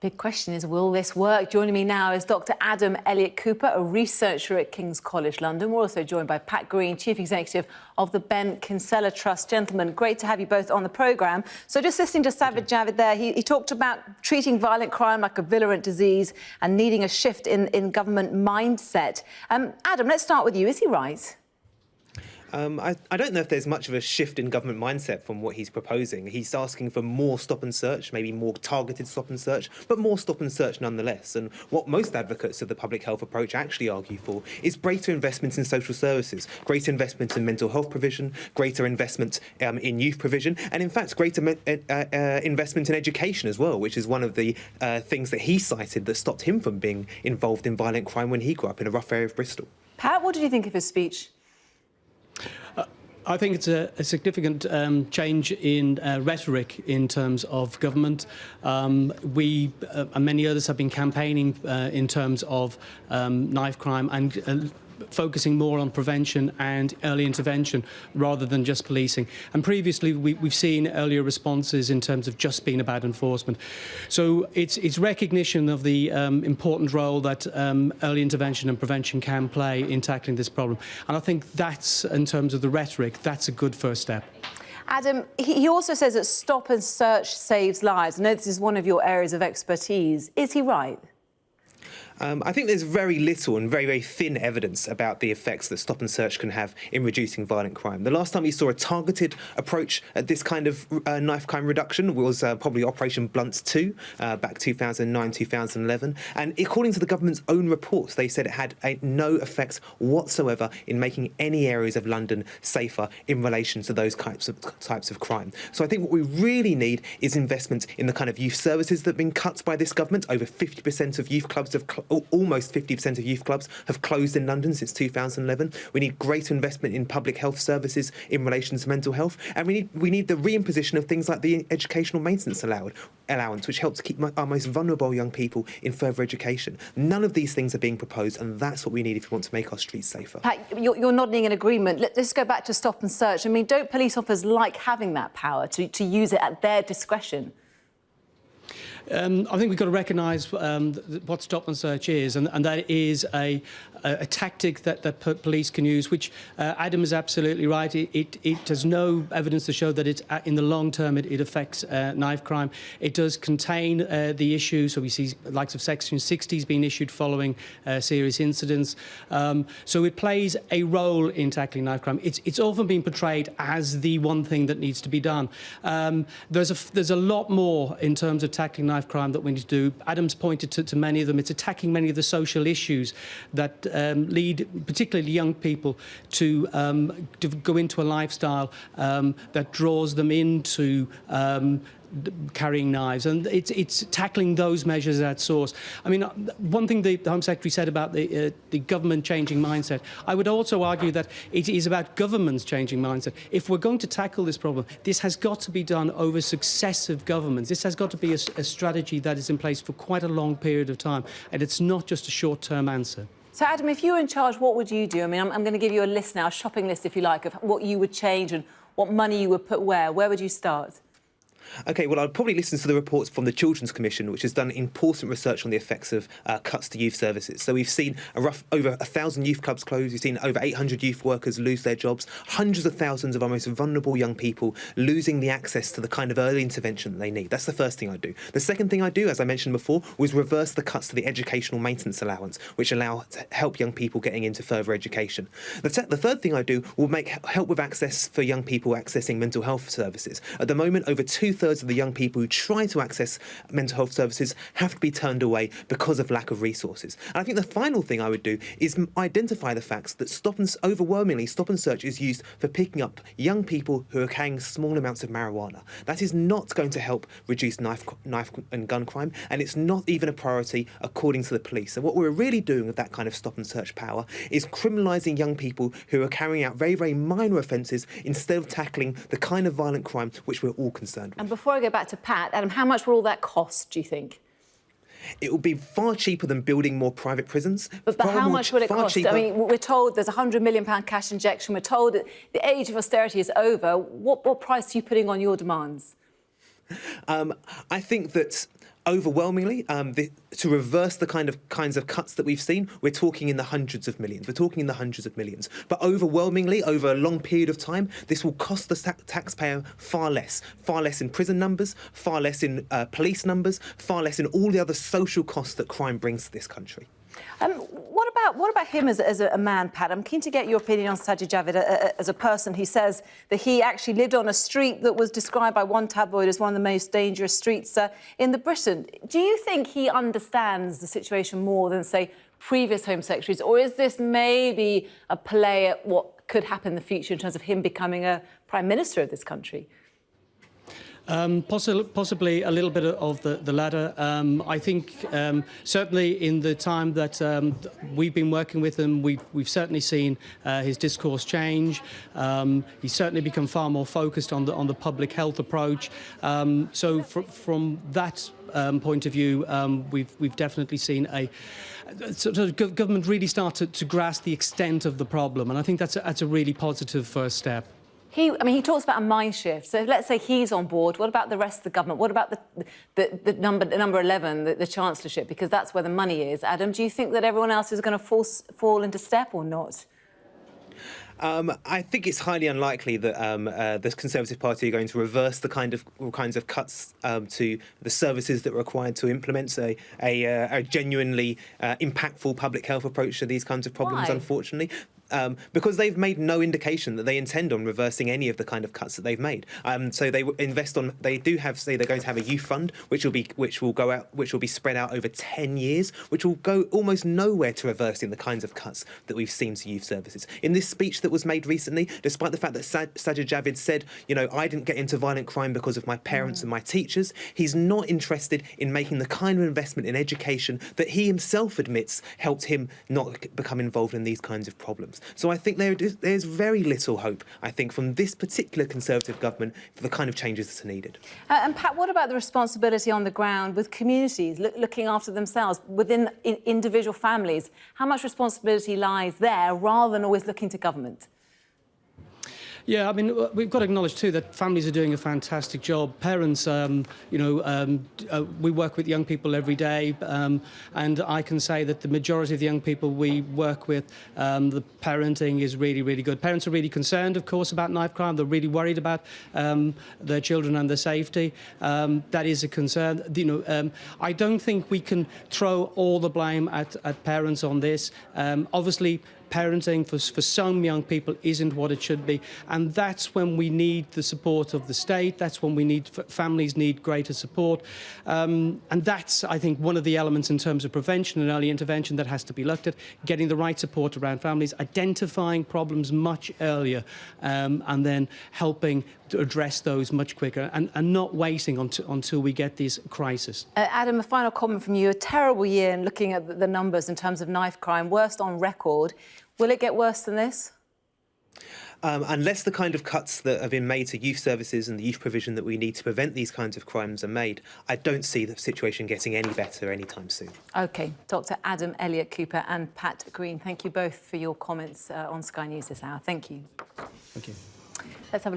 Big question is, will this work? Joining me now is Dr. Adam Elliott-Cooper, a researcher at King's College London. We're also joined by Pat Green, Chief Executive of the Ben Kinsella Trust. Gentlemen, great to have you both on the programme. So just listening to Sajid Javid there, he talked about treating violent crime like a virulent disease and needing a shift in government mindset. Adam, let's start with you. Is he right? I don't know if there's much of a shift in government mindset from what he's proposing. He's asking for more stop and search, maybe more targeted stop and search, but more stop and search nonetheless. And what most advocates of the public health approach actually argue for is greater investment in social services, greater investment in mental health provision, greater investment in youth provision, and in fact greater investment in education as well, which is one of the things that he cited that stopped him from being involved in violent crime when he grew up in a rough area of Bristol. Pat, what did you think of his speech? I think it's a significant change in rhetoric in terms of government. We and many others have been campaigning in terms of knife crime and focusing more on prevention and early intervention rather than just policing. And previously, we've seen earlier responses in terms of just being about enforcement. So it's recognition of the important role that early intervention and prevention can play in tackling this problem. And I think that's, in terms of the rhetoric, that's a good first step. Adam, he also says that stop and search saves lives. I know this is one of your areas of expertise. Is he right? I think there's very little and very, very thin evidence about the effects that stop and search can have in reducing violent crime. The last time we saw a targeted approach at this kind of knife crime reduction was probably Operation Blunt 2 back 2009, 2011. And according to the government's own reports, they said it had no effects whatsoever in making any areas of London safer in relation to those types of crime. So I think what we really need is investment in the kind of youth services that have been cut by this government. Over 50% of youth clubs have almost 50% of youth clubs have closed in London since 2011. We need greater investment in public health services in relation to mental health, and we need the reimposition of things like the educational maintenance allowance, which helps keep our most vulnerable young people in further education. None of these things are being proposed, and that's what we need if we want to make our streets safer. Pat, you're nodding in agreement. Let's go back to stop and search. I mean, don't police officers like having that power to use it at their discretion? I think we've got to recognise what stop and search is, and that is a tactic that police can use, which Adam is absolutely right. It has no evidence to show that in the long term it affects knife crime. It does contain the issue, so we see the likes of Section 60s being issued following serious incidents. So it plays a role in tackling knife crime. It's often been portrayed as the one thing that needs to be done. There's a lot more in terms of tackling knife crime that we need to do. Adam's pointed to many of them. It's attacking many of the social issues that lead particularly young people to go into a lifestyle that draws them into carrying knives, and it's tackling those measures at source. I mean, one thing the Home Secretary said about the government changing mindset, I would also argue that it is about governments changing mindset. If we're going to tackle this problem, this has got to be done over successive governments. This has got to be a strategy that is in place for quite a long period of time, and it's not just a short-term answer. So, Adam, if you were in charge, what would you do? I mean, I'm going to give you a list now, a shopping list, if you like, of what you would change and what money you would put where. Where would you start? OK, well, I'd probably listen to the reports from the Children's Commission, which has done important research on the effects of cuts to youth services. So we've seen over 1,000 youth clubs close. We've seen over 800 youth workers lose their jobs, hundreds of thousands of our most vulnerable young people losing the access to the kind of early intervention that they need. That's the first thing I'd do. The second thing I'd do, as I mentioned before, was reverse the cuts to the educational maintenance allowance, which allow to help young people getting into further education. The third thing I do will help with access for young people accessing mental health services. At the moment, over 2/3 of the young people who try to access mental health services have to be turned away because of lack of resources. And I think the final thing I would do is identify the facts that overwhelmingly stop and search is used for picking up young people who are carrying small amounts of marijuana. That is not going to help reduce knife and gun crime, and it's not even a priority according to the police. So what we're really doing with that kind of stop and search power is criminalising young people who are carrying out very, very minor offences instead of tackling the kind of violent crime which we're all concerned with. And before I go back to Pat, Adam, how much will all that cost, do you think? It will be far cheaper than building more private prisons. But how much will it cost? Cheaper. I mean, we're told there's a £100 million cash injection. We're told that the age of austerity is over. What price are you putting on your demands? I think that overwhelmingly, to reverse the kinds of cuts that we've seen, we're talking in the hundreds of millions. We're talking in the hundreds of millions. But overwhelmingly, over a long period of time, this will cost the taxpayer far less in prison numbers, far less in police numbers, far less in all the other social costs that crime brings to this country. What about him as a man, Pat? I'm keen to get your opinion on Sajid Javid as a person. He says that he actually lived on a street that was described by one tabloid as one of the most dangerous streets in Britain. Do you think he understands the situation more than, say, previous Home Secretaries, or is this maybe a play at what could happen in the future in terms of him becoming a Prime Minister of this country? Possibly a little bit of the latter. I think certainly in the time that we've been working with him, we've certainly seen his discourse change. He's certainly become far more focused on the public health approach. So from that point of view, we've definitely seen a sort of government really start to grasp the extent of the problem, and I think that's a really positive first step. He talks about a mind shift. So let's say he's on board. What about the rest of the government? What about the number 11, the Chancellorship? Because that's where the money is. Adam, do you think that everyone else is going to fall into step or not? I think it's highly unlikely that the Conservative Party are going to reverse the kinds of cuts to the services that are required to implement a genuinely impactful public health approach to these kinds of problems. Why? Unfortunately. Because they've made no indication that they intend on reversing any of the kind of cuts that they've made. So they invest on. They do have, say, they're going to have a youth fund, which will be spread out over 10 years, which will go almost nowhere to reversing the kinds of cuts that we've seen to youth services. In this speech that was made recently, despite the fact that Sajid Javid said, I didn't get into violent crime because of my parents and my teachers, he's not interested in making the kind of investment in education that he himself admits helped him not become involved in these kinds of problems. So I think there's very little hope, I think, from this particular Conservative government for the kind of changes that are needed. And Pat, what about the responsibility on the ground with communities looking after themselves, within individual families? How much responsibility lies there rather than always looking to government? Yeah, we've got to acknowledge too that families are doing a fantastic job. Parents, we work with young people every day, and I can say that the majority of the young people we work with, the parenting is really, really good. Parents are really concerned, of course, about knife crime. They're really worried about their children and their safety. That is a concern. I don't think we can throw all the blame at parents on this. Obviously, parenting for some young people isn't what it should be, and that's when we need the support of the state. That's when families need greater support, and that's, I think, one of the elements in terms of prevention and early intervention that has to be looked at, getting the right support around families, identifying problems much earlier, and then helping to address those much quicker, and not waiting until we get this crisis. Adam, a final comment from you. A terrible year in looking at the numbers in terms of knife crime, worst on record. Will it get worse than this? Unless the kind of cuts that have been made to youth services and the youth provision that we need to prevent these kinds of crimes are made, I don't see the situation getting any better anytime soon. OK. Dr. Adam Elliott-Cooper and Pat Green, thank you both for your comments on Sky News this hour. Thank you. Thank you. Let's have a